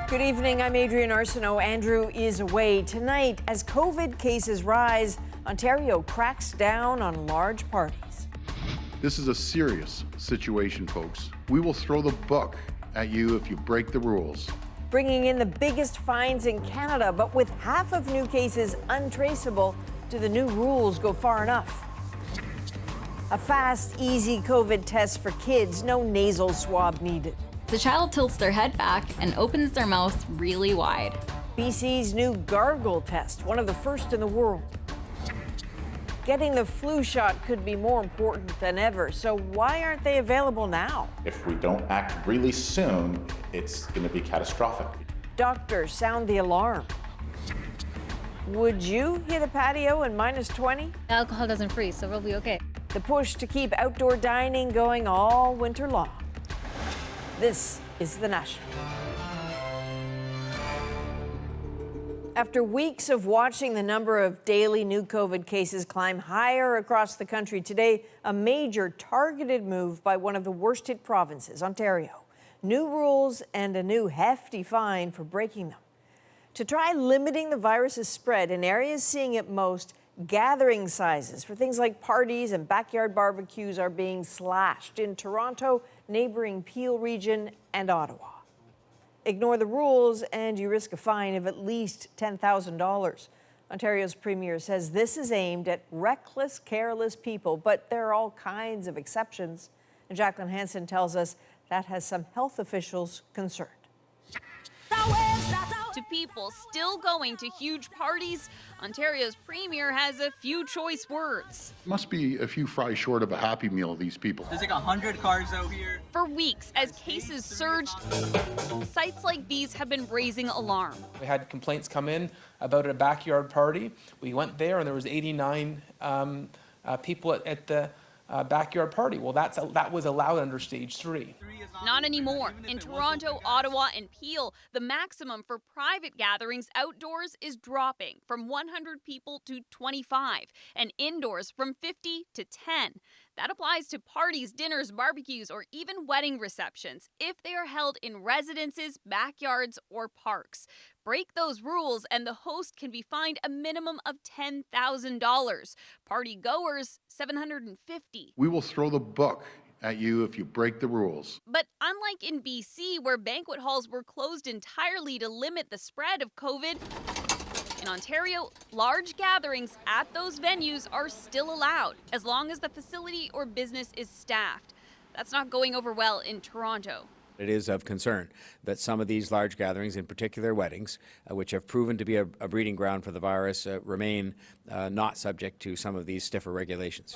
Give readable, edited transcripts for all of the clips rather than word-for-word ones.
Good evening, I'm Adrienne Arsenault. Andrew is away. Tonight, as COVID cases rise, Ontario cracks down on large parties. This is a serious situation, folks. We will throw the book at you if you break the rules. Bringing in the biggest fines in Canada, but with half of new cases untraceable, do the new rules go far enough? A fast, easy COVID test for kids, no nasal swab needed. The child tilts their head back and opens their mouth really wide. BC's new gargle test, one of the first in the world. Getting the flu shot could be more important than ever, so why aren't they available now? If we don't act really soon, it's going to be catastrophic. Doctors sound the alarm. Would you hit a patio in -20? Alcohol doesn't freeze, so we'll be okay. The push to keep outdoor dining going all winter long. This is The National. After weeks of watching the number of daily new COVID cases climb higher across the country, today a major targeted move by one of the worst hit provinces, Ontario. New rules and a new hefty fine for breaking them. To try limiting the virus's spread in areas seeing it most, gathering sizes for things like parties and backyard barbecues are being slashed in Toronto, neighboring P.E.I region, and Ottawa. Ignore the rules and you risk a fine of at least $10,000. Ontario's premier says this is aimed at reckless, careless people, but there are all kinds of exceptions. And Jacqueline Hansen tells us that has some health officials concerned. To people still going to huge parties, Ontario's premier has a few choice words. Must be a few fries short of a Happy Meal, these people. There's like 100 cars out here. For weeks, as cases surged, sites like these have been raising alarm. We had complaints come in about a backyard party. We went there and there was 89 people at the backyard party. Well, that was allowed under stage 3. Not anymore. In Toronto, Ottawa, and Peel, the maximum for private gatherings outdoors is dropping from 100 people to 25, and indoors from 50 to 10. That applies to parties, dinners, barbecues, or even wedding receptions if they are held in residences, backyards, or parks. Break those rules and the host can be fined a minimum of $10,000. Party goers, $750. We will throw the book at you if you break the rules. But unlike in BC, where banquet halls were closed entirely to limit the spread of COVID, in Ontario, large gatherings at those venues are still allowed, as long as the facility or business is staffed. That's not going over well in Toronto. It is of concern that some of these large gatherings, in particular weddings, which have proven to be a breeding ground for the virus, remain not subject to some of these stiffer regulations.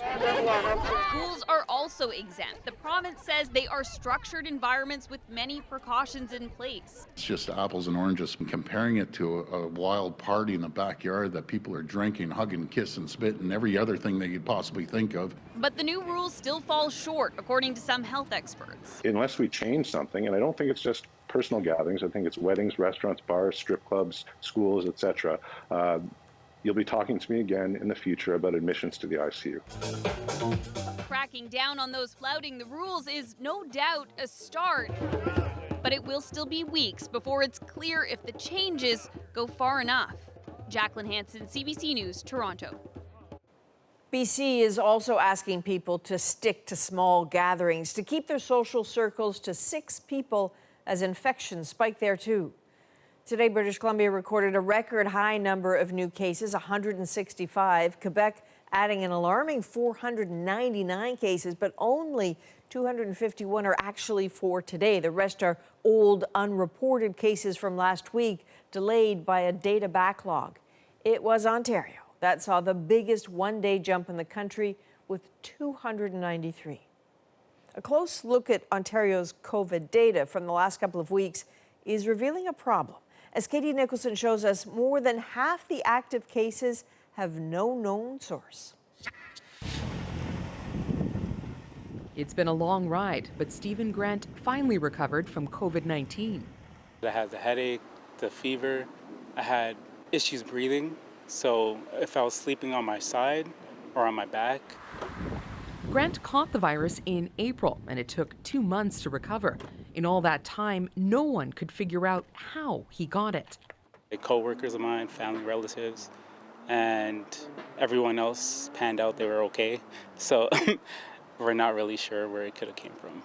Schools are also exempt. The province says they are structured environments with many precautions in place. It's just apples and oranges. Comparing it to a wild party in the backyard that people are drinking, hugging, kissing, spit, and every other thing they could possibly think of. But the new rules still fall short, according to some health experts. Unless we change something, and I don't think it's just personal gatherings, I think it's weddings, restaurants, bars, strip clubs, schools, etc. You'll be talking to me again in the future about admissions to the ICU. Cracking down on those flouting the rules is no doubt a start, but it will still be weeks before it's clear if the changes go far enough. Jacqueline Hansen, CBC News, Toronto. BC is also asking people to stick to small gatherings, to keep their social circles to 6 people as infections spike there too. Today, British Columbia recorded a record high number of new cases, 165. Quebec adding an alarming 499 cases, but only 251 are actually for today. The rest are old, unreported cases from last week, delayed by a data backlog. It was Ontario that saw the biggest one-day jump in the country with 293. A close look at Ontario's COVID data from the last couple of weeks is revealing a problem. As Katie Nicholson shows us, more than half the active cases have no known source. It's been a long ride, but Stephen Grant finally recovered from COVID-19. I had the headache, the fever, I had issues breathing, so if I was sleeping on my side or on my back. Grant caught the virus in April, and it took 2 months to recover. In all that time, no one could figure out how he got it. Co-workers of mine, family, relatives, and everyone else panned out they were okay. So we're not really sure where it could have came from.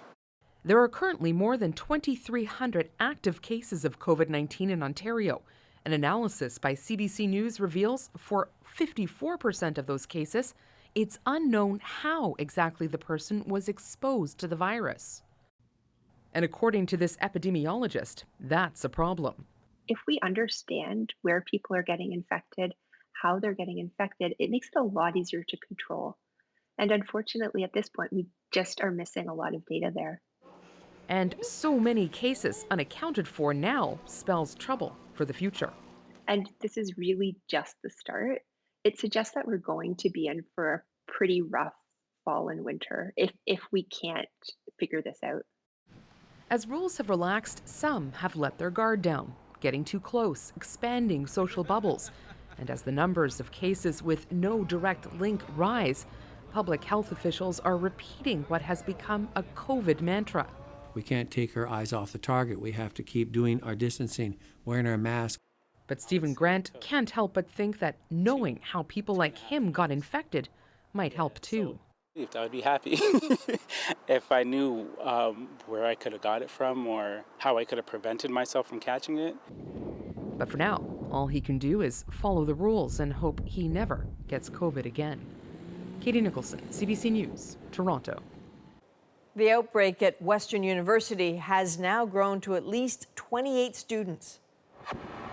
There are currently more than 2,300 active cases of COVID-19 in Ontario. An analysis by CBC News reveals for 54% of those cases, it's unknown how exactly the person was exposed to the virus. And according to this epidemiologist, that's a problem. If we understand where people are getting infected, how they're getting infected, it makes it a lot easier to control. And unfortunately, at this point, we just are missing a lot of data there. And so many cases unaccounted for now spells trouble for the future. And this is really just the start. It suggests that we're going to be in for a pretty rough fall and winter if we can't figure this out. As rules have relaxed, some have let their guard down, getting too close, expanding social bubbles. And as the numbers of cases with no direct link rise, public health officials are repeating what has become a COVID mantra. We can't take our eyes off the target. We have to keep doing our distancing, wearing our mask. But Stephen Grant can't help but think that knowing how people like him got infected might help too. I would be happy if I knew where I could have got it from or how I could have prevented myself from catching it. But for now, all he can do is follow the rules and hope he never gets COVID again. Katie Nicholson, CBC News, Toronto. The outbreak at Western University has now grown to at least 28 students.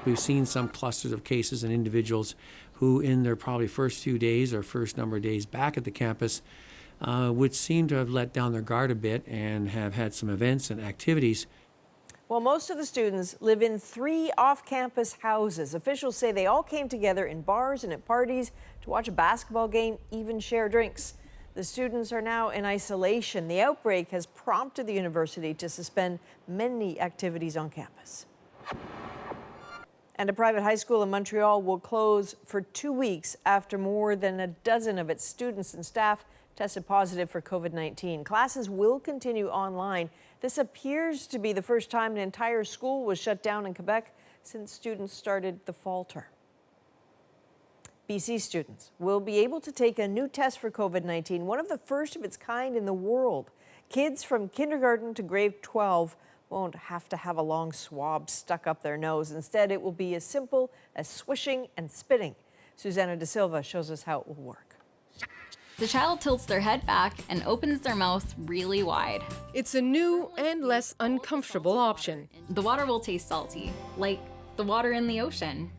We've seen some clusters of cases in individuals who in their probably first few days or first number of days back at the campus would seem to have let down their guard a bit and have had some events and activities. Well, most of the students live in 3 off-campus houses. Officials say they all came together in bars and at parties to watch a basketball game, even share drinks. The students are now in isolation. The outbreak has prompted the university to suspend many activities on campus. And a private high school in Montreal will close for 2 weeks after more than a dozen of its students and staff tested positive for COVID-19. Classes will continue online. This appears to be the first time an entire school was shut down in Quebec since students started the fall term. BC students will be able to take a new test for COVID-19, one of the first of its kind in the world. Kids from kindergarten to grade 12 won't have to have a long swab stuck up their nose. Instead, it will be as simple as swishing and spitting. Susanna De Silva shows us how it will work. The child tilts their head back and opens their mouth really wide. It's a new and less uncomfortable option. The water will taste salty, like the water in the ocean.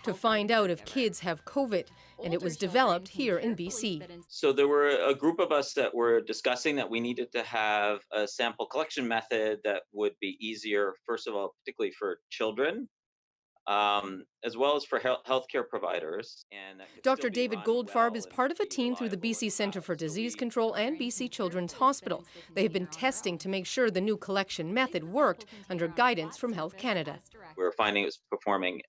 To find out if kids have COVID, and it was developed here in BC. So there were a group of us that were discussing that we needed to have a sample collection method that would be easier, first of all, particularly for children, as well as for healthcare providers. And Dr. David Goldfarb is part of a team through the BC Centre for Disease Control and BC Children's Hospital. They have been testing to make sure the new collection method worked under guidance from Health Canada. We're finding it was performing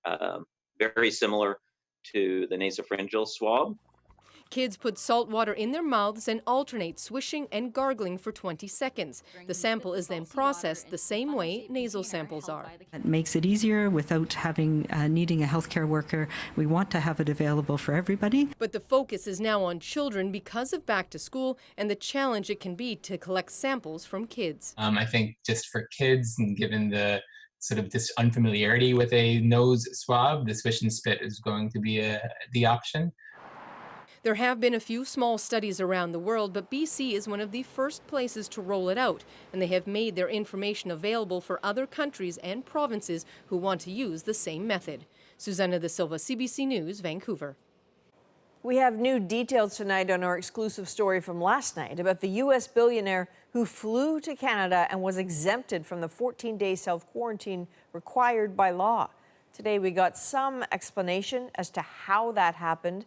very similar to the nasopharyngeal swab. Kids put salt water in their mouths and alternate swishing and gargling for 20 seconds. The sample is then processed the same way nasal samples are. It makes it easier without having needing a healthcare worker. We want to have it available for everybody. But the focus is now on children because of back to school and the challenge it can be to collect samples from kids. I think just for kids, and given the sort of this unfamiliarity with a nose swab, the swish and spit is going to be the option. There have been a few small studies around the world, but BC is one of the first places to roll it out, and they have made their information available for other countries and provinces who want to use the same method. Susanna De Silva, CBC News, Vancouver. We have new details tonight on our exclusive story from last night about the U.S. billionaire who flew to Canada and was exempted from the 14-day self-quarantine required by law. Today, we got some explanation as to how that happened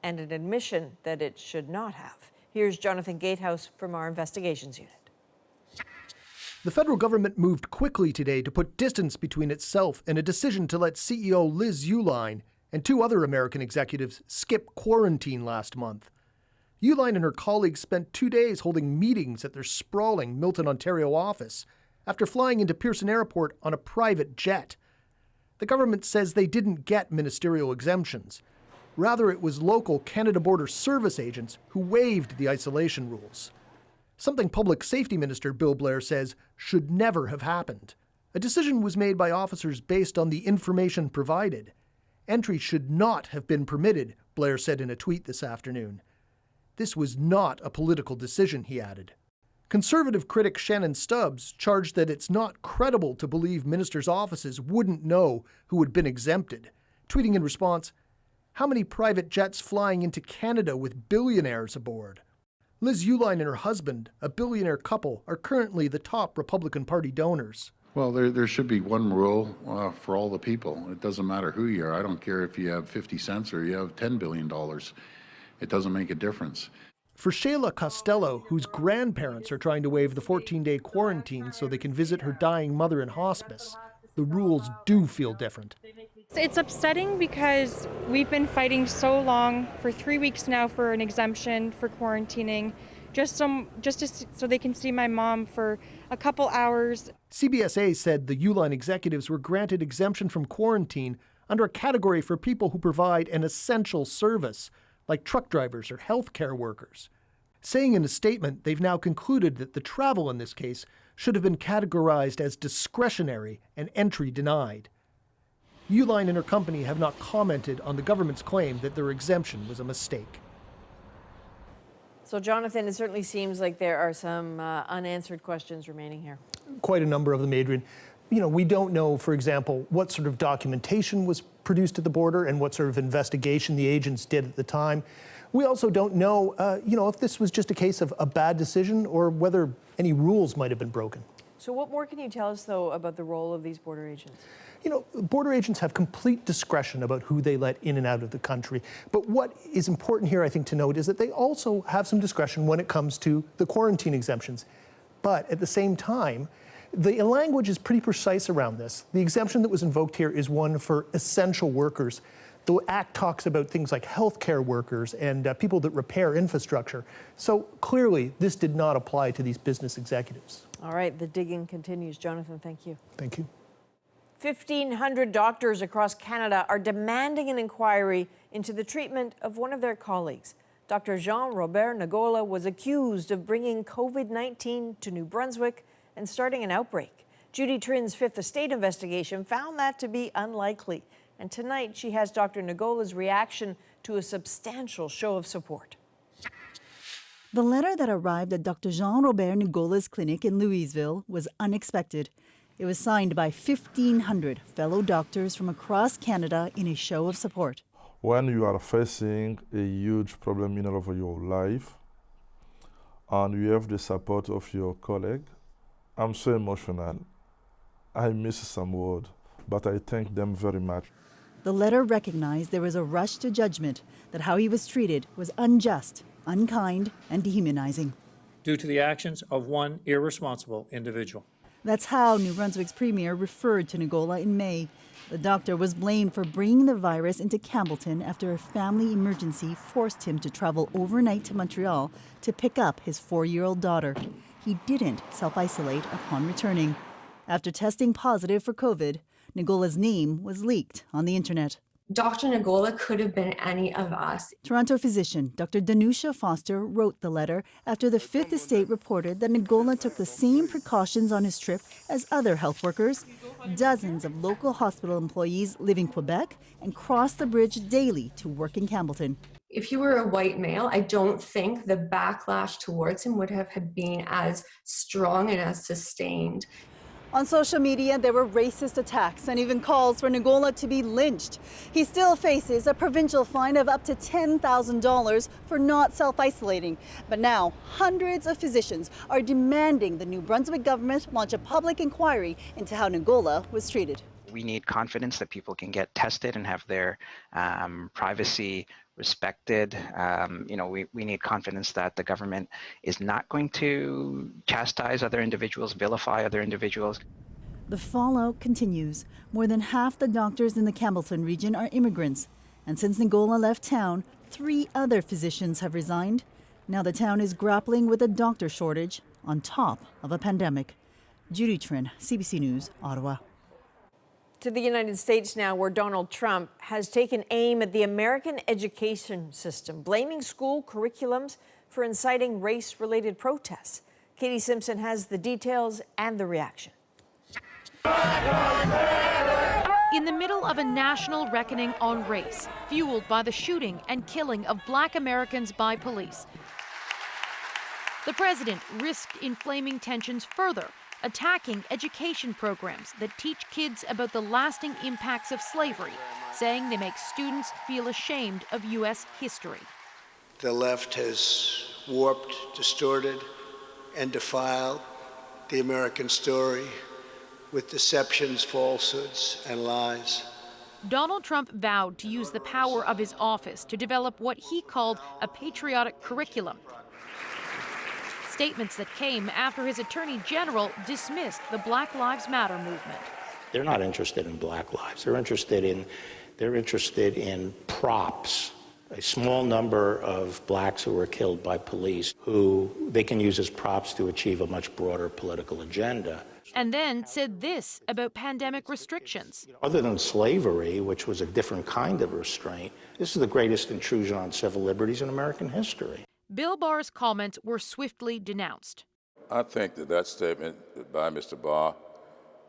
and an admission that it should not have. Here's Jonathan Gatehouse from our investigations unit. The federal government moved quickly today to put distance between itself and a decision to let CEO Liz Uihlein and 2 other American executives skip quarantine last month. Uihlein and her colleagues spent 2 days holding meetings at their sprawling Milton, Ontario office after flying into Pearson Airport on a private jet. The government says they didn't get ministerial exemptions. Rather, it was local Canada Border Service agents who waived the isolation rules. Something Public Safety Minister Bill Blair says should never have happened. A decision was made by officers based on the information provided. Entry should not have been permitted, Blair said in a tweet this afternoon. This was not a political decision, he added. Conservative critic Shannon Stubbs charged that it's not credible to believe ministers' offices wouldn't know who had been exempted, tweeting in response, "How many private jets flying into Canada with billionaires aboard?" Liz Uline and her husband, a billionaire couple, are currently the top Republican Party donors. Well, there should be one rule for all the people. It doesn't matter who you are. I don't care if you have 50 cents or you have $10 billion. It doesn't make a difference. For Shayla Costello, whose grandparents are trying to waive the 14-day quarantine so they can visit her dying mother in hospice, the rules do feel different. It's upsetting because we've been fighting so long, for 3 weeks now, for an exemption for quarantining, so they can see my mom for a couple hours. CBSA said the Uline executives were granted exemption from quarantine under a category for people who provide an essential service, like truck drivers or healthcare workers. Saying in a statement they've now concluded that the travel in this case should have been categorized as discretionary and entry denied. Uline and her company have not commented on the government's claim that their exemption was a mistake. So, Jonathan, it certainly seems like there are some unanswered questions remaining here. Quite a number of them, Adrian. We don't know, for example, what sort of documentation was produced at the border and what sort of investigation the agents did at the time. We also don't know, if this was just a case of a bad decision or whether any rules might have been broken. So what more can you tell us, though, about the role of these border agents? Border agents have complete discretion about who they let in and out of the country. But what is important here, I think, to note is that they also have some discretion when it comes to the quarantine exemptions. But at the same time, the language is pretty precise around this. The exemption that was invoked here is one for essential workers. The Act talks about things like healthcare workers and people that repair infrastructure. So clearly, this did not apply to these business executives. All right, the digging continues. Jonathan, thank you. Thank you. 1,500 doctors across Canada are demanding an inquiry into the treatment of one of their colleagues. Dr. Jean-Robert Ngola was accused of bringing COVID-19 to New Brunswick and starting an outbreak. Judy Trin's Fifth Estate investigation found that to be unlikely. And tonight, she has Dr. Ngola's reaction to a substantial show of support. The letter that arrived at Dr. Jean-Robert Ngola's clinic in Louisville was unexpected. It was signed by 1,500 fellow doctors from across Canada in a show of support. When you are facing a huge problem in all of your life and you have the support of your colleague, I'm so emotional. I miss some words, but I thank them very much. The letter recognized there was a rush to judgment, that how he was treated was unjust, unkind, and dehumanizing. Due to the actions of one irresponsible individual. That's how New Brunswick's premier referred to Ngola in May. The doctor was blamed for bringing the virus into Campbellton after a family emergency forced him to travel overnight to Montreal to pick up his 4-year-old daughter. He didn't self-isolate upon returning. After testing positive for COVID, Ngola's name was leaked on the internet. Dr. Ngola could have been any of us. Toronto physician Dr. Danusha Foster wrote the letter after the Fifth Estate reported that Ngola took the same precautions on his trip as other health workers. Dozens of local hospital employees live in Quebec and cross the bridge daily to work in Campbellton. If he were a white male, I don't think the backlash towards him would have been as strong and as sustained. On social media, there were racist attacks and even calls for Ngola to be lynched. He still faces a provincial fine of up to $10,000 for not self-isolating. But now, hundreds of physicians are demanding the New Brunswick government launch a public inquiry into how Ngola was treated. We need confidence that people can get tested and have their privacy respected. We need confidence that the government is not going to chastise other individuals, vilify other individuals. The fallout continues. More than half the doctors in the Campbellton region are immigrants. And since Ngola left town, 3 other physicians have resigned. Now the town is grappling with a doctor shortage on top of a pandemic. Judy Trin, CBC News, Ottawa. To the United States now, where Donald Trump has taken aim at the American education system, blaming school curriculums for inciting race-related protests. Katie Simpson has the details and the reaction. In the middle of a national reckoning on race, fueled by the shooting and killing of Black Americans by police, the president risked inflaming tensions further, attacking education programs that teach kids about the lasting impacts of slavery, saying they make students feel ashamed of U.S. history. The left has warped, distorted, and defiled the American story with deceptions, falsehoods, and lies. Donald Trump vowed to use the power of his office to develop what he called a patriotic curriculum. Statements that came after his attorney general dismissed the Black Lives Matter movement. They're not interested in black lives. They're interested in props. A small number of blacks who were killed by police who they can use as props to achieve a much broader political agenda. And then said this about pandemic restrictions. Other than slavery, which was a different kind of restraint, this is the greatest intrusion on civil liberties in American history. Bill Barr's comments were swiftly denounced. I think that statement by Mr. Barr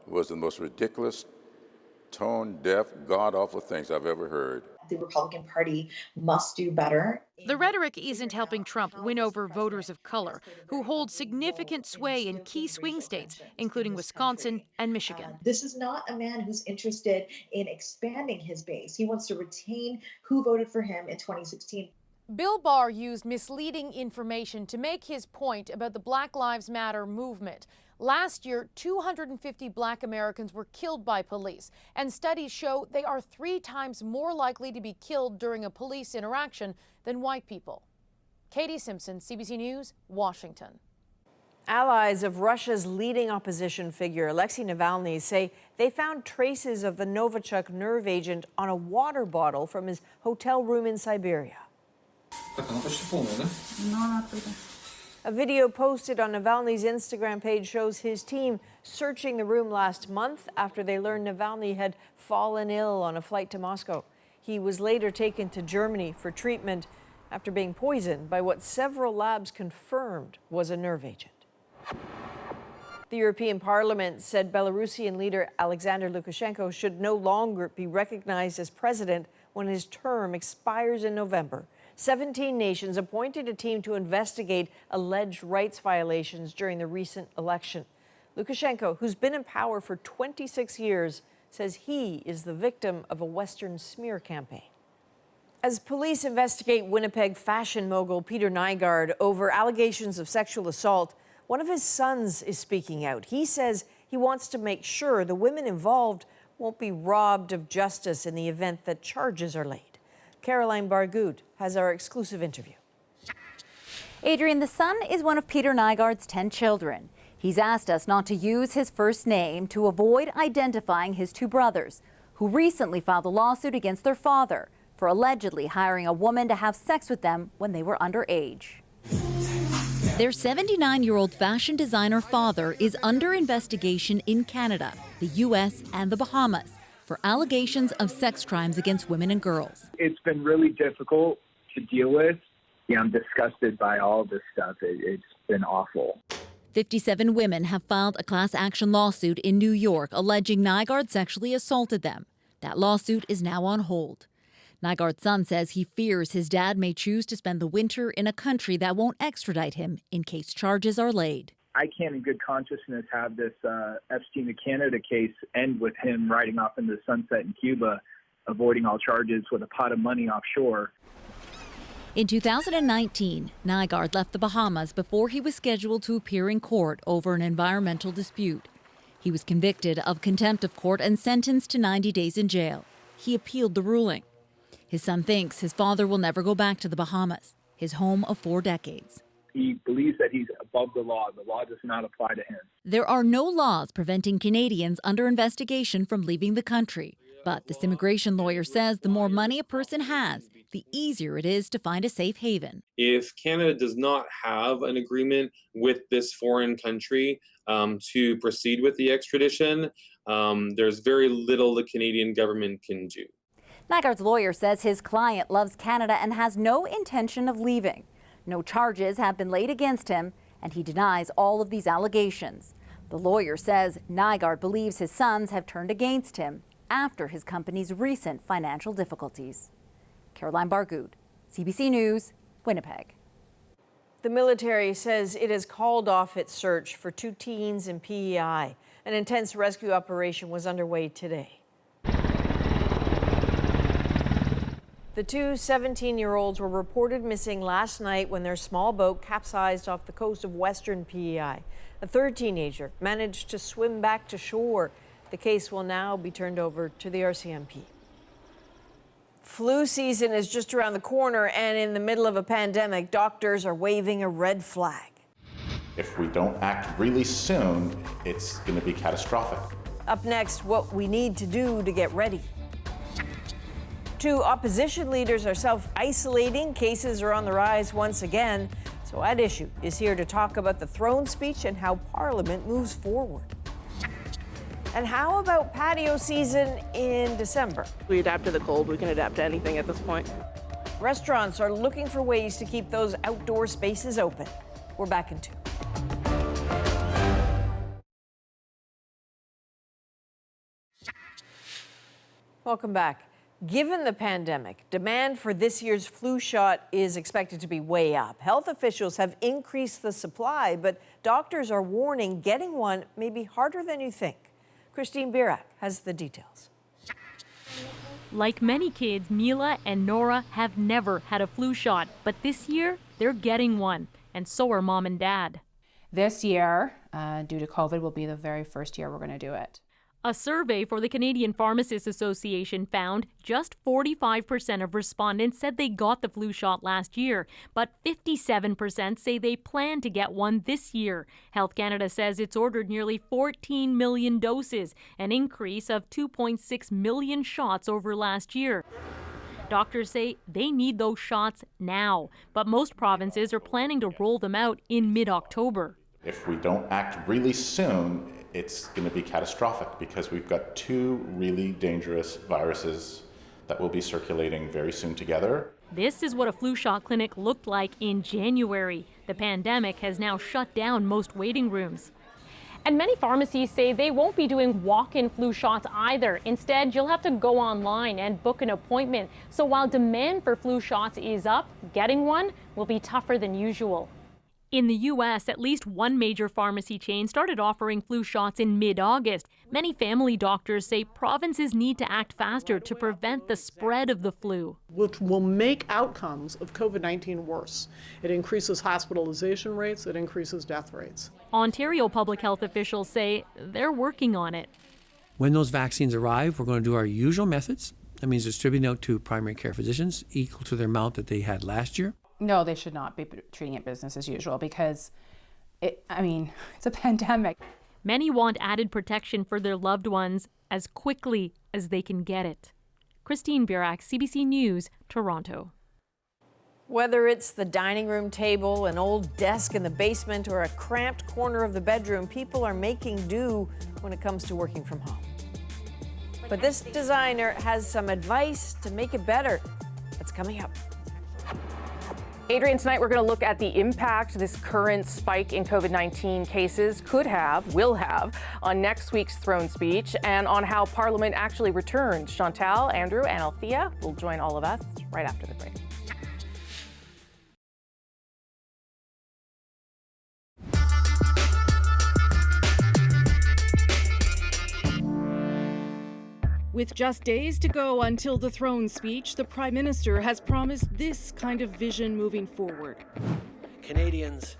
was the most ridiculous, tone-deaf, god-awful things I've ever heard. The Republican Party must do better. The rhetoric isn't helping Trump win over voters of color, who hold significant sway in key swing states, including Wisconsin and Michigan. This is not a man who's interested in expanding his base. He wants to retain who voted for him in 2016. Bill Barr used misleading information to make his point about the Black Lives Matter movement. Last year, 250 Black Americans were killed by police, and studies show they are 3 times more likely to be killed during a police interaction than white people. Katie Simpson, CBC News, Washington. Allies of Russia's leading opposition figure, Alexei Navalny, say they found traces of the Novachuk nerve agent on a water bottle from his hotel room in Siberia. A video posted on Navalny's Instagram page shows his team searching the room last month after they learned Navalny had fallen ill on a flight to Moscow. He was later taken to Germany for treatment after being poisoned by what several labs confirmed was a nerve agent. The European Parliament said Belarusian leader Alexander Lukashenko should no longer be recognized as president when his term expires in November. 17 nations appointed a team to investigate alleged rights violations during the recent election. Lukashenko, who's been in power for 26 years, says he is the victim of a Western smear campaign. As police investigate Winnipeg fashion mogul Peter Nygard over allegations of sexual assault, one of his sons is speaking out. He says he wants to make sure the women involved won't be robbed of justice in the event that charges are laid. Caroline Bargood has our exclusive interview. Adrian, the son is one of Peter Nygard's 10 children. He's asked us not to use his first name to avoid identifying his 2 brothers, who recently filed a lawsuit against their father for allegedly hiring a woman to have sex with them when they were underage. Their 79-year-old fashion designer father is under investigation in Canada, the U.S., and the Bahamas for allegations of sex crimes against women and girls. It's been really difficult to deal with. Yeah, I'm disgusted by all this stuff. It's been awful. 57 women have filed a class action lawsuit in New York alleging Nygard sexually assaulted them. That lawsuit is now on hold. Nygard's son says he fears his dad may choose to spend the winter in a country that won't extradite him in case charges are laid. I can't in good consciousness have this Epstein to Canada case end with him riding off into the sunset in Cuba, avoiding all charges with a pot of money offshore. In 2019, Nygard left the Bahamas before he was scheduled to appear in court over an environmental dispute. He was convicted of contempt of court and sentenced to 90 days in jail. He appealed the ruling. His son thinks his father will never go back to the Bahamas, his home of 4 decades. He believes that he's above the law. The law does not apply to him. There are no laws preventing Canadians under investigation from leaving the country. But this immigration lawyer says the more money a person has, the easier it is to find a safe haven. If Canada does not have an agreement with this foreign country to proceed with the extradition. There's very little the Canadian government can do. Nygard's lawyer says his client loves Canada and has no intention of leaving. No charges have been laid against him, and he denies all of these allegations. The lawyer says Nygard believes his sons have turned against him after his company's recent financial difficulties. Caroline Bargood, CBC News, Winnipeg. The military says it has called off its search for 2 teens in P.E.I. An intense rescue operation was underway today. The 2 17-year-olds were reported missing last night when their small boat capsized off the coast of western P.E.I. A third teenager managed to swim back to shore. The case will now be turned over to the RCMP. Flu season is just around the corner, and in the middle of a pandemic, doctors are waving a red flag. If we don't act really soon, it's going to be catastrophic. Up next, what we need to do to get ready. 2 opposition leaders are self-isolating. Cases are on the rise once again. So At Issue is here to talk about the throne speech and how Parliament moves forward. And how about patio season in December? We adapt to the cold. We can adapt to anything at this point. Restaurants are looking for ways to keep those outdoor spaces open. We're back in 2. Welcome back. Given the pandemic, demand for this year's flu shot is expected to be way up. Health officials have increased the supply, but doctors are warning getting one may be harder than you think. Christine Birak has the details. Like many kids, Mila and Nora have never had a flu shot, but this year they're getting one, and so are mom and dad. This year, due to COVID, will be the very first year we're going to do it. A survey for the Canadian Pharmacists Association found just 45% of respondents said they got the flu shot last year, but 57% say they plan to get one this year. Health Canada says it's ordered nearly 14 million doses, an increase of 2.6 million shots over last year. Doctors say they need those shots now, but most provinces are planning to roll them out in mid-October. If we don't act really soon, it's going to be catastrophic because we've got 2 really dangerous viruses that will be circulating very soon together. This is what a flu shot clinic looked like in January. The pandemic has now shut down most waiting rooms. And many pharmacies say they won't be doing walk-in flu shots either. Instead, you'll have to go online and book an appointment. So while demand for flu shots is up, getting one will be tougher than usual. In the U.S., at least one major pharmacy chain started offering flu shots in mid-August. Many family doctors say provinces need to act faster to prevent the spread of the flu. Which will make outcomes of COVID-19 worse. It increases hospitalization rates, it increases death rates. Ontario public health officials say they're working on it. When those vaccines arrive, we're going to do our usual methods. That means distributing out to primary care physicians equal to their amount that they had last year. No, they should not be treating it business as usual because, it's a pandemic. Many want added protection for their loved ones as quickly as they can get it. Christine Birak, CBC News, Toronto. Whether it's the dining room table, an old desk in the basement, or a cramped corner of the bedroom, people are making do when it comes to working from home. But this designer has some advice to make it better. That's coming up. Adrian, tonight we're going to look at the impact this current spike in COVID-19 cases will have on next week's throne speech and on how Parliament actually returns. Chantal, Andrew, and Althea will join all of us right after the break. With just days to go until the throne speech, the Prime Minister has promised this kind of vision moving forward. Canadians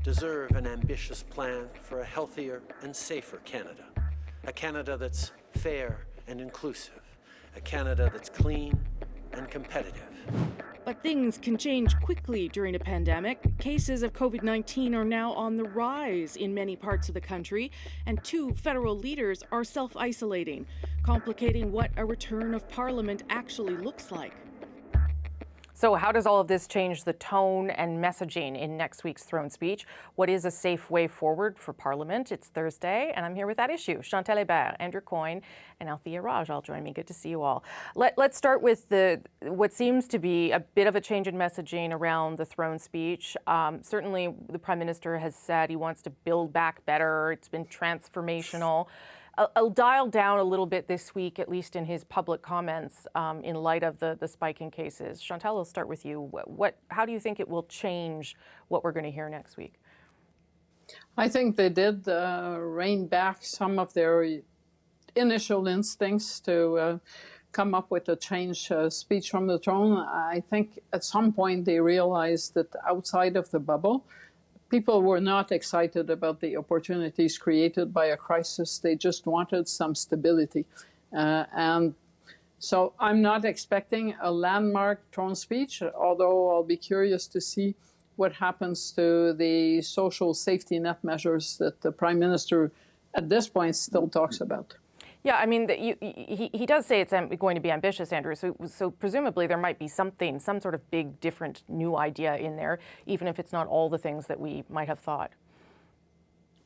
deserve an ambitious plan for a healthier and safer Canada. A Canada that's fair and inclusive. A Canada that's clean and competitive. But things can change quickly during a pandemic. Cases of COVID-19 are now on the rise in many parts of the country, and 2 federal leaders are self-isolating, complicating what a return of Parliament actually looks like. So how does all of this change the tone and messaging in next week's throne speech? What is a safe way forward for Parliament? It's Thursday, and I'm here with that issue. Chantal Hébert, Andrew Coyne, and Althea Raj all join me. Good to see you all. Let's start with what seems to be a bit of a change in messaging around the throne speech. Certainly, the Prime Minister has said he wants to build back better. It's been transformational. I'll dial down a little bit this week, at least in his public comments, in light of the spike in cases. Chantal, I'll start with you. How do you think it will change what we're going to hear next week? I think they did rein back some of their initial instincts to come up with a change speech from the throne. I think at some point they realized that outside of the bubble, people were not excited about the opportunities created by a crisis. They just wanted some stability. And so I'm not expecting a landmark throne speech, although I'll be curious to see what happens to the social safety net measures that the Prime Minister at this point still talks about. Yeah, I mean, he does say it's going to be ambitious, Andrew, so presumably there might be some sort of big, different, new idea in there, even if it's not all the things that we might have thought.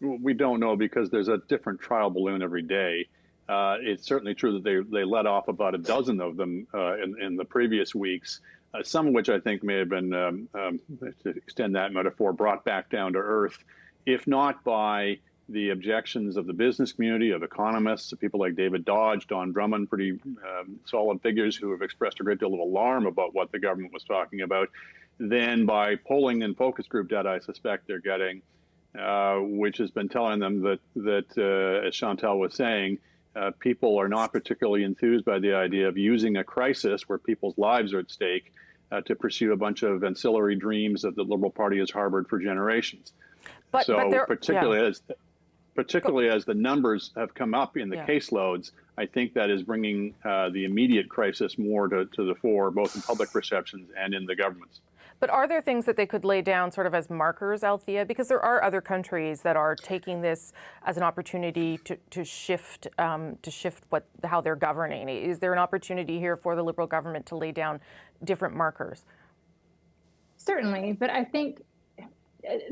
We don't know because there's a different trial balloon every day. It's certainly true that they let off about a dozen of them in the previous weeks, some of which I think may have been, to extend that metaphor, brought back down to earth, if not by the objections of the business community, of economists, of people like David Dodge, Don Drummond, pretty solid figures who have expressed a great deal of alarm about what the government was talking about, then by polling and focus group data I suspect they're getting, which has been telling them that as Chantal was saying, people are not particularly enthused by the idea of using a crisis where people's lives are at stake to pursue a bunch of ancillary dreams that the Liberal Party has harbored for generations. Particularly as the numbers have come up in the caseloads, I think that is bringing the immediate crisis more to the fore, both in public perceptions and in the governments. But are there things that they could lay down sort of as markers, Althea? Because there are other countries that are taking this as an opportunity to shift how they're governing. Is there an opportunity here for the Liberal government to lay down different markers? Certainly, but I think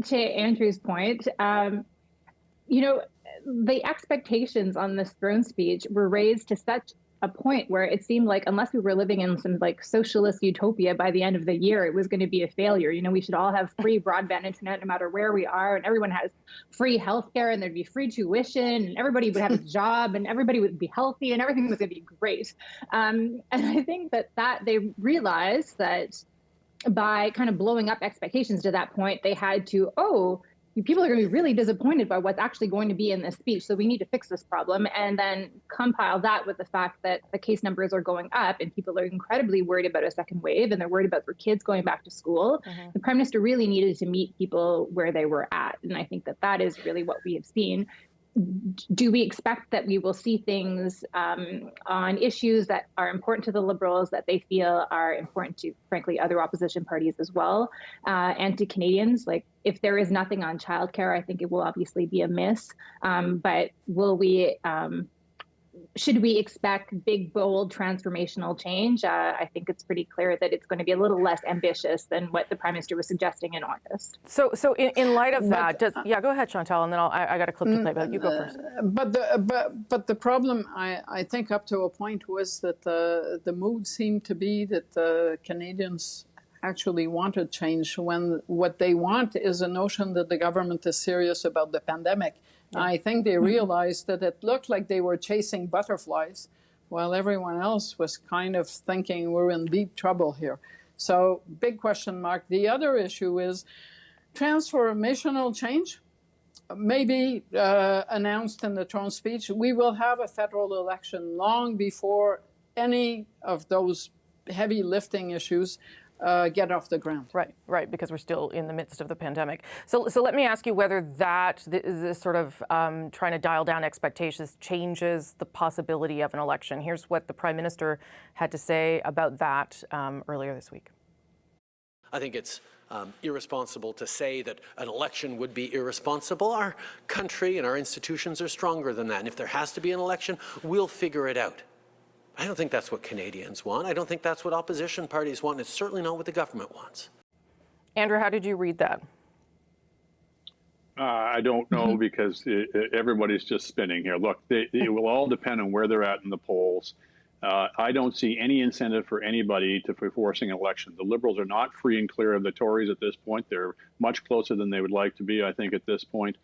to Andrew's point, you know, the expectations on this throne speech were raised to such a point where it seemed like unless we were living in some like socialist utopia by the end of the year, it was going to be a failure. You know, we should all have free broadband internet no matter where we are, and everyone has free healthcare, and there'd be free tuition, and everybody would have a job, and everybody would be healthy, and everything was going to be great. And I think that they realized that by kind of blowing up expectations to that point, they had to, people are going to be really disappointed by what's actually going to be in this speech. So we need to fix this problem, and then compile that with the fact that the case numbers are going up and people are incredibly worried about a second wave, and they're worried about their kids going back to school. Mm-hmm. The Prime Minister really needed to meet people where they were at. And I think that is really what we have seen. Do we expect that we will see things on issues that are important to the Liberals that they feel are important to, frankly, other opposition parties as well, and to Canadians? Like, if there is nothing on childcare, I think it will obviously be a miss. But will we? Should we expect big, bold, transformational change? I think it's pretty clear that it's going to be a little less ambitious than what the Prime Minister was suggesting in August. So in light of that, go ahead, Chantal, and then I got a clip to play, but you go first. But the problem, I think, up to a point was that the mood seemed to be that the Canadians actually wanted change when what they want is a notion that the government is serious about the pandemic. Yeah. I think they realized that it looked like they were chasing butterflies while everyone else was kind of thinking we're in deep trouble here. So big question mark. The other issue is transformational change. Maybe announced in the throne speech, we will have a federal election long before any of those heavy lifting issues get off the ground. Right, because we're still in the midst of the pandemic. So let me ask you whether this sort of trying to dial down expectations changes the possibility of an election. Here's what the Prime Minister had to say about that earlier this week. I think it's irresponsible to say that an election would be irresponsible. Our country and our institutions are stronger than that. And if there has to be an election, we'll figure it out. I don't think that's what Canadians want. I don't think that's what opposition parties want. It's certainly not what the government wants. Andrew, how did you read that? I don't know because everybody's just spinning here. Look, it will all depend on where they're at in the polls. I don't see any incentive for anybody for forcing an election. The Liberals are not free and clear of the Tories at this point. They're much closer than they would like to be, I think, at this point.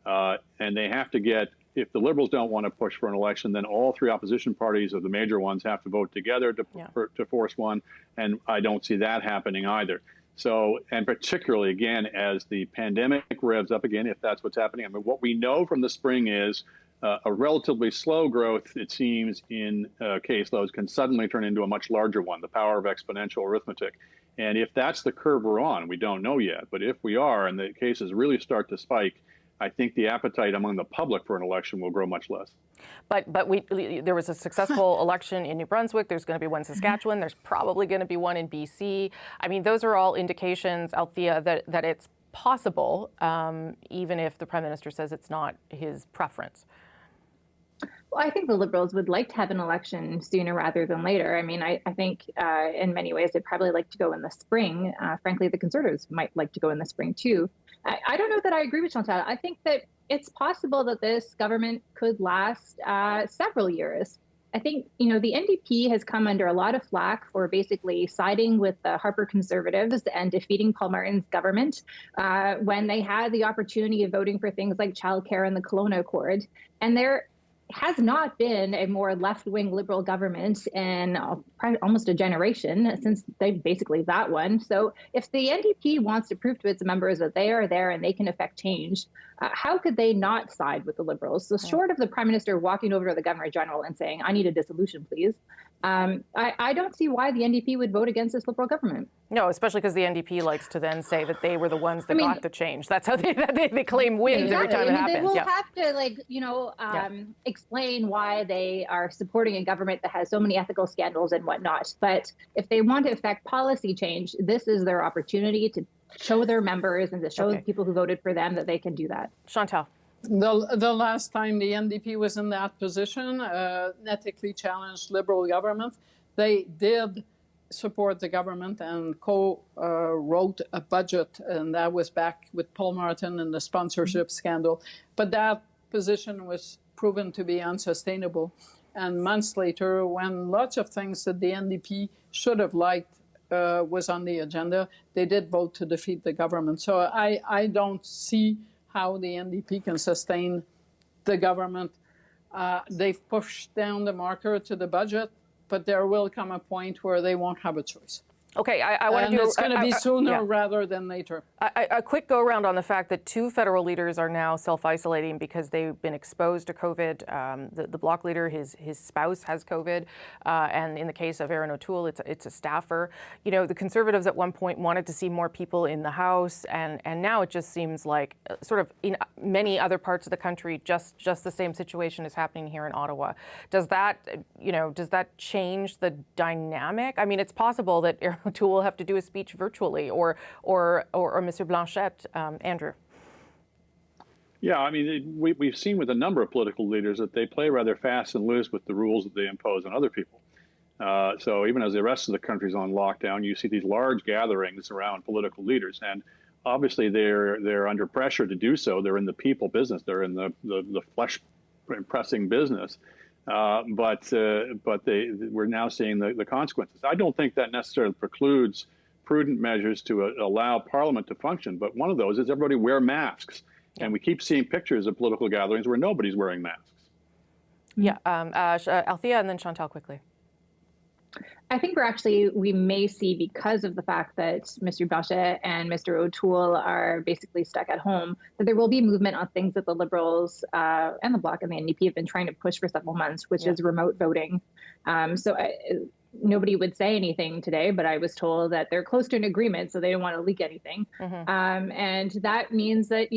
And they have to get, if the Liberals don't want to push for an election, then all three opposition parties of the major ones have to vote together to force one. And I don't see that happening either. So, and particularly, again, as the pandemic revs up again, if that's what's happening, I mean, what we know from the spring is a relatively slow growth, it seems, in caseloads can suddenly turn into a much larger one, the power of exponential arithmetic. And if that's the curve we're on, we don't know yet. But if we are and the cases really start to spike, I think the appetite among the public for an election will grow much less. But there was a successful election in New Brunswick. There's going to be one in Saskatchewan. There's probably going to be one in BC. I mean, those are all indications, Althea, that it's possible, even if the Prime Minister says it's not his preference. Well, I think the Liberals would like to have an election sooner rather than later. I mean, I think in many ways they'd probably like to go in the spring. Frankly, the Conservatives might like to go in the spring too. I don't know that I agree with Chantal. I think that it's possible that this government could last several years. I think, the NDP has come under a lot of flack for basically siding with the Harper Conservatives and defeating Paul Martin's government when they had the opportunity of voting for things like childcare and the Kelowna Accord. And there has not been a more left-wing Liberal government in almost a generation since that one. So if the NDP wants to prove to its members that they are there and they can affect change, how could they not side with the Liberals? So short of the Prime Minister walking over to the Governor General and saying, I need a dissolution, please, I don't see why the NDP would vote against this Liberal government. No, especially because the NDP likes to then say that they were the ones that got the change. That's how they claim wins every time it happens. They will have to, explain why they are supporting a government that has so many ethical scandals and whatnot. But if they want to affect policy change, this is their opportunity to show their members and to show the people who voted for them that they can do that. Chantal. The last time the NDP was in that position, ethically challenged Liberal government, they did support the government and co-wrote a budget, and that was back with Paul Martin and the sponsorship scandal. But that position was proven to be unsustainable. And months later, when lots of things that the NDP should have liked was on the agenda, they did vote to defeat the government. So I don't see how the NDP can sustain the government. They've pushed down the marker to the budget, but there will come a point where they won't have a choice. Okay, I want to do. And it's going to be sooner rather than later. A quick go around on the fact that 2 federal leaders are now self-isolating because they've been exposed to COVID. The Bloc leader, his spouse has COVID, and in the case of Erin O'Toole, it's a staffer. The Conservatives at one point wanted to see more people in the House, and now it just seems like sort of in many other parts of the country, just the same situation is happening here in Ottawa. Does that change the dynamic? I mean, it's possible that Erin O'Toole will have to do a speech virtually, or Mr. Blanchette. Andrew. Yeah, I mean, we've seen with a number of political leaders that they play rather fast and loose with the rules that they impose on other people. So even as the rest of the country's on lockdown, you see these large gatherings around political leaders, and obviously they're under pressure to do so. They're in the people business. They're in the flesh-pressing business. But we're now seeing the consequences. I don't think that necessarily precludes prudent measures to allow Parliament to function. But one of those is everybody wear masks. And we keep seeing pictures of political gatherings where nobody's wearing masks. Yeah, Althea and then Chantal quickly. I think we may see, because of the fact that Mr. Blanchet and Mr. O'Toole are basically stuck at home, that there will be movement on things that the Liberals and the Bloc and the NDP have been trying to push for several months, which is remote voting. Nobody would say anything today, but I was told that they're close to an agreement, so they don't want to leak anything. And that means that,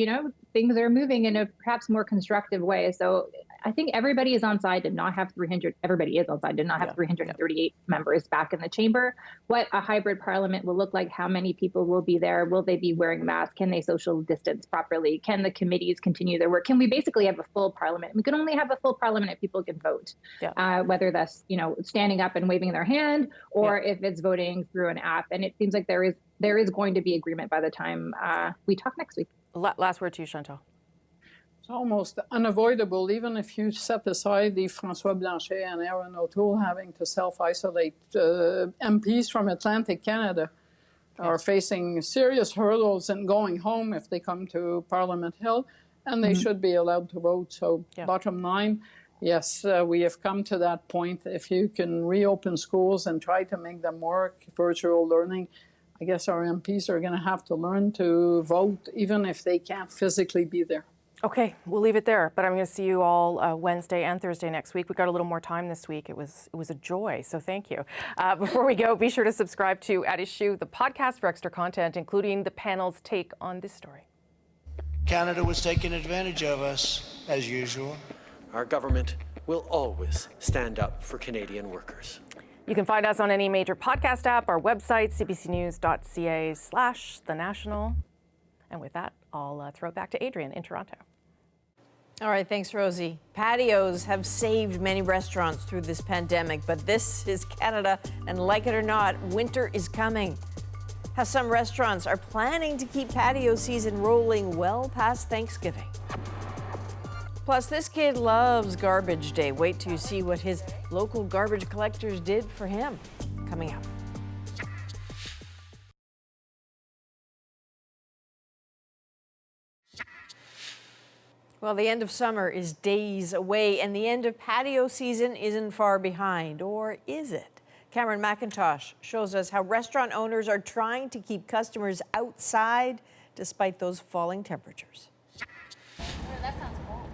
things are moving in a perhaps more constructive way. So I think everybody is on side to not have 300. Everybody is on side to not have 338 members back in the chamber. What a hybrid parliament will look like, how many people will be there, will they be wearing masks, can they social distance properly, can the committees continue their work, can we basically have a full parliament? We can only have a full parliament if people can vote, whether that's standing up and waving their hand or if it's voting through an app. And it seems like there is going to be agreement by the time we talk next week. Last word to you, Chantal. It's almost unavoidable, even if you set aside the François Blanchet and Aaron O'Toole having to self-isolate. MPs from Atlantic Canada are facing serious hurdles in going home if they come to Parliament Hill, and they should be allowed to vote. So bottom line, yes, we have come to that point. If you can reopen schools and try to make them work, virtual learning, I guess our MPs are going to have to learn to vote, even if they can't physically be there. Okay, we'll leave it there, but I'm going to see you all Wednesday and Thursday next week. We got a little more time this week. It was a joy, so thank you. Before we go, be sure to subscribe to At Issue, the podcast, for extra content, including the panel's take on this story. Canada was taking advantage of us, as usual. Our government will always stand up for Canadian workers. You can find us on any major podcast app, our website, cbcnews.ca/The National. And with that, I'll throw it back to Adrian in Toronto. All right, thanks, Rosie. Patios have saved many restaurants through this pandemic, but this is Canada, and like it or not, winter is coming. How some restaurants are planning to keep patio season rolling well past Thanksgiving. Plus, this kid loves garbage day. Wait till you see what his local garbage collectors did for him. Coming up. Well, the end of summer is days away, and the end of patio season isn't far behind, or is it? Cameron McIntosh shows us how restaurant owners are trying to keep customers outside despite those falling temperatures.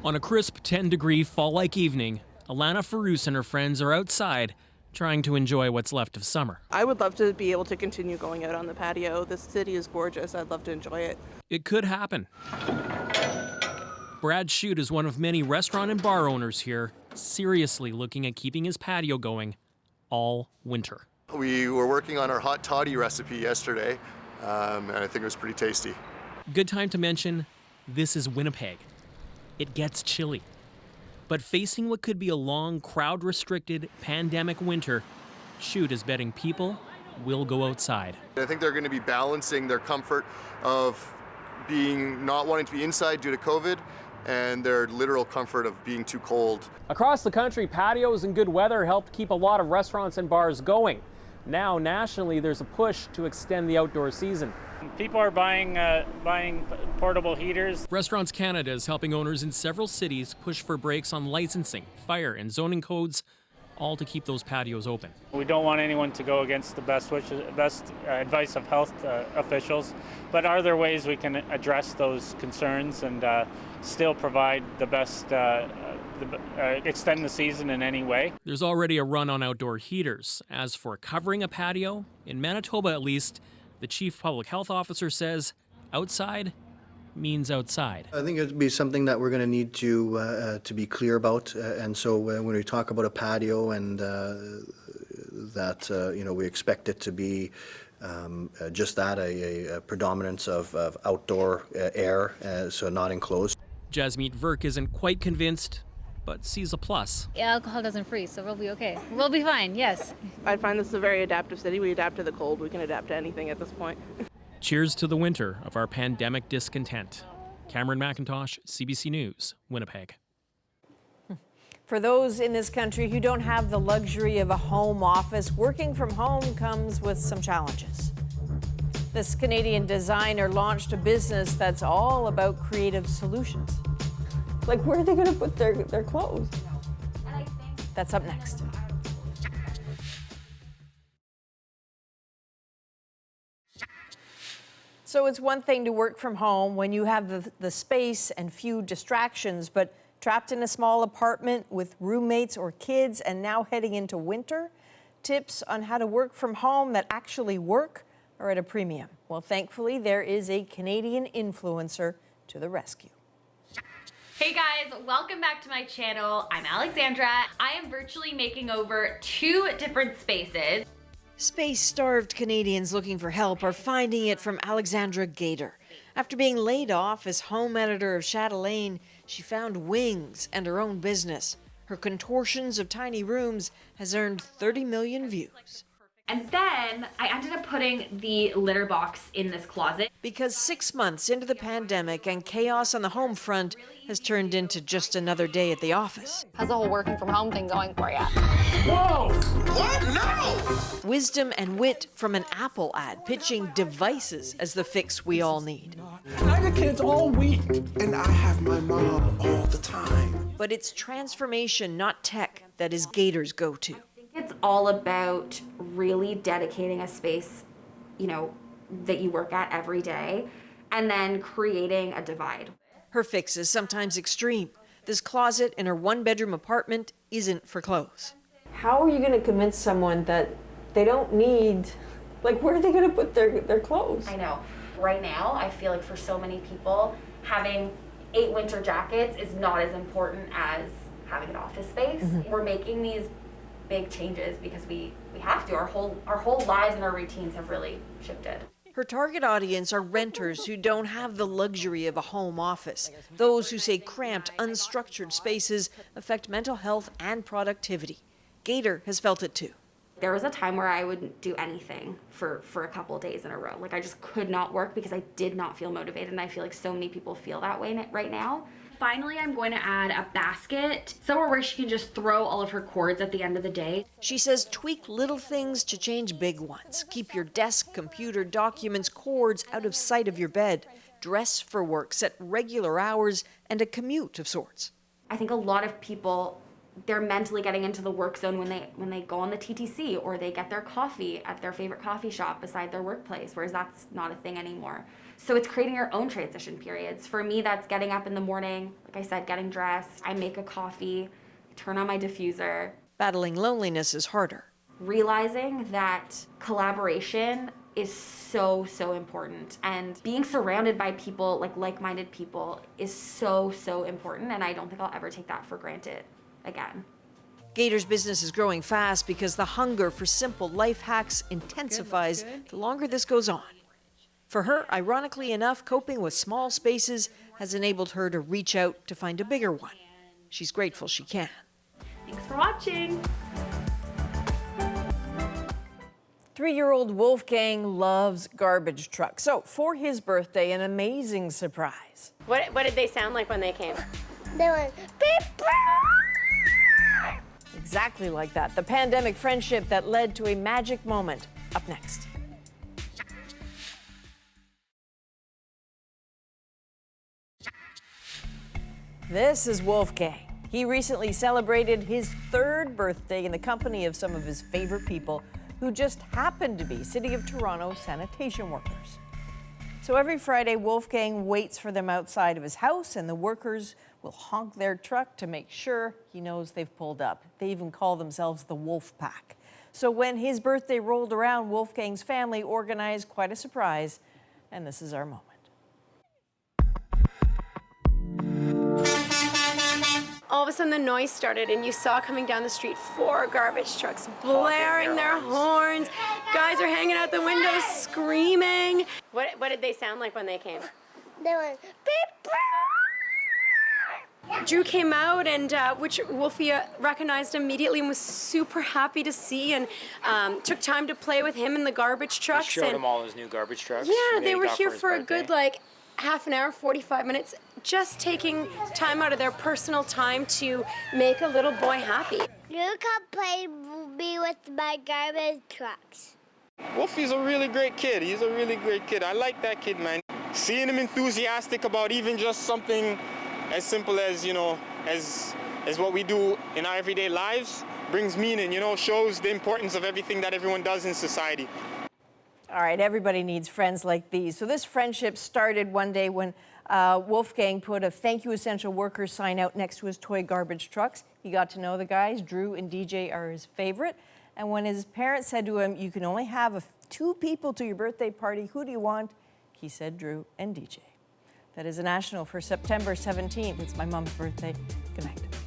On a crisp 10-degree fall-like evening, Alana Farouz and her friends are outside trying to enjoy what's left of summer. I would love to be able to continue going out on the patio. This city is gorgeous. I'd love to enjoy it. It could happen. Brad Shute is one of many restaurant and bar owners here, seriously looking at keeping his patio going all winter. We were working on our hot toddy recipe yesterday, and I think it was pretty tasty. Good time to mention, this is Winnipeg. It gets chilly. But facing what could be a long, crowd-restricted, pandemic winter, Shute is betting people will go outside. I think they're going to be balancing their comfort of not wanting to be inside due to COVID and their literal comfort of being too cold. Across the country, patios and good weather helped keep a lot of restaurants and bars going. Now, nationally, there's a push to extend the outdoor season. People are buying portable heaters. Restaurants Canada is helping owners in several cities push for breaks on licensing, fire, and zoning codes, all to keep those patios open. We don't want anyone to go against the best advice of health officials, but are there ways we can address those concerns and still provide the best, extend the season in any way? There's already a run on outdoor heaters. As for covering a patio, in Manitoba at least, the chief public health officer says outside means outside. I think it'd be something that we're going to need to be clear about, and so when we talk about a patio and that we expect it to be just that, a predominance of outdoor air, so not enclosed. Jasmeet Virk isn't quite convinced, but sees a plus. Alcohol doesn't freeze, so we'll be okay. We'll be fine, yes. I find this a very adaptive city. We adapt to the cold. We can adapt to anything at this point. Cheers to the winter of our pandemic discontent. Cameron McIntosh, CBC News, Winnipeg. For those in this country who don't have the luxury of a home office, working from home comes with some challenges. This Canadian designer launched a business that's all about creative solutions. Like, where are they going to put their clothes? That's up next. So it's one thing to work from home when you have the space and few distractions, but trapped in a small apartment with roommates or kids and now heading into winter, tips on how to work from home that actually work are at a premium. Well, thankfully, there is a Canadian influencer to the rescue. Hey guys, welcome back to my channel. I'm Alexandra. I am virtually making over 2 different spaces. Space-starved Canadians looking for help are finding it from Alexandra Gator. After being laid off as home editor of Chatelaine, she found wings and her own business. Her contortions of tiny rooms has earned 30 million views. And then I ended up putting the litter box in this closet. Because 6 months into the pandemic and chaos on the home front has turned into just another day at the office. How's the whole working from home thing going for you? Whoa! What? No! Wisdom and wit from an Apple ad pitching devices as the fix we all need. I got kids all week, and I have my mom all the time. But it's transformation, not tech, that is Gator's go-to. It's all about really dedicating a space, that you work at every day, and then creating a divide. Her fix is sometimes extreme. This closet in her one-bedroom apartment isn't for clothes. How are you going to convince someone that they don't need, where are they going to put their clothes? I know. Right now, I feel like for so many people, having 8 winter jackets is not as important as having an office space. We're making these big changes because we have to. Our whole lives and our routines have really shifted. Her target audience are renters who don't have the luxury of a home office. Those who say cramped, unstructured spaces affect mental health and productivity. Gator has felt it too. There was a time where I wouldn't do anything for a couple of days in a row. I just could not work because I did not feel motivated, and I feel like so many people feel that way right now. Finally, I'm going to add a basket, somewhere where she can just throw all of her cords at the end of the day. She says tweak little things to change big ones. Keep your desk, computer, documents, cords out of sight of your bed. Dress for work, set regular hours, and a commute of sorts. I think a lot of people, they're mentally getting into the work zone when they go on the TTC or they get their coffee at their favorite coffee shop beside their workplace, whereas that's not a thing anymore. So it's creating your own transition periods. For me, that's getting up in the morning, like I said, getting dressed, I make a coffee, turn on my diffuser. Battling loneliness is harder. Realizing that collaboration is so important, and being surrounded by people, like-minded people, is so important, and I don't think I'll ever take that for granted again. Gator's business is growing fast because the hunger for simple life hacks intensifies the longer this goes on. For her, ironically enough, coping with small spaces has enabled her to reach out to find a bigger one. She's grateful she can. Thanks for watching. 3-year-old Wolfgang loves garbage trucks. So for his birthday, an amazing surprise. What did they sound like when they came? They went beep, beep. Exactly like that. The pandemic friendship that led to a magic moment. Up next. This is Wolfgang. He recently celebrated his 3rd birthday in the company of some of his favorite people who just happened to be City of Toronto sanitation workers. So every Friday, Wolfgang waits for them outside of his house, and the workers will honk their truck to make sure he knows they've pulled up. They even call themselves the Wolf Pack. So when his birthday rolled around, Wolfgang's family organized quite a surprise, and this is our moment. All of a sudden the noise started and you saw coming down the street 4 garbage trucks blaring their horns. Guys are hanging out the windows screaming. What did they sound like when they came? They went beep, beep. Drew came out, and which Wolfie recognized immediately and was super happy to see, and took time to play with him in the garbage trucks. He showed him all his new garbage trucks. Yeah, they were here for a good half an hour, 45 minutes, just taking time out of their personal time to make a little boy happy. You come play me with my garbage trucks. Wolfie's a really great kid. He's a really great kid. I like that kid, man. Seeing him enthusiastic about even just something as simple as, as what we do in our everyday lives brings meaning, shows the importance of everything that everyone does in society. All right, everybody needs friends like these. So this friendship started one day when Wolfgang put a thank you essential workers sign out next to his toy garbage trucks. He got to know the guys. Drew and DJ are his favorite. And when his parents said to him, you can only have 2 people to your birthday party, who do you want? He said Drew and DJ. That is a national for September 17th. It's my mom's birthday. Good night.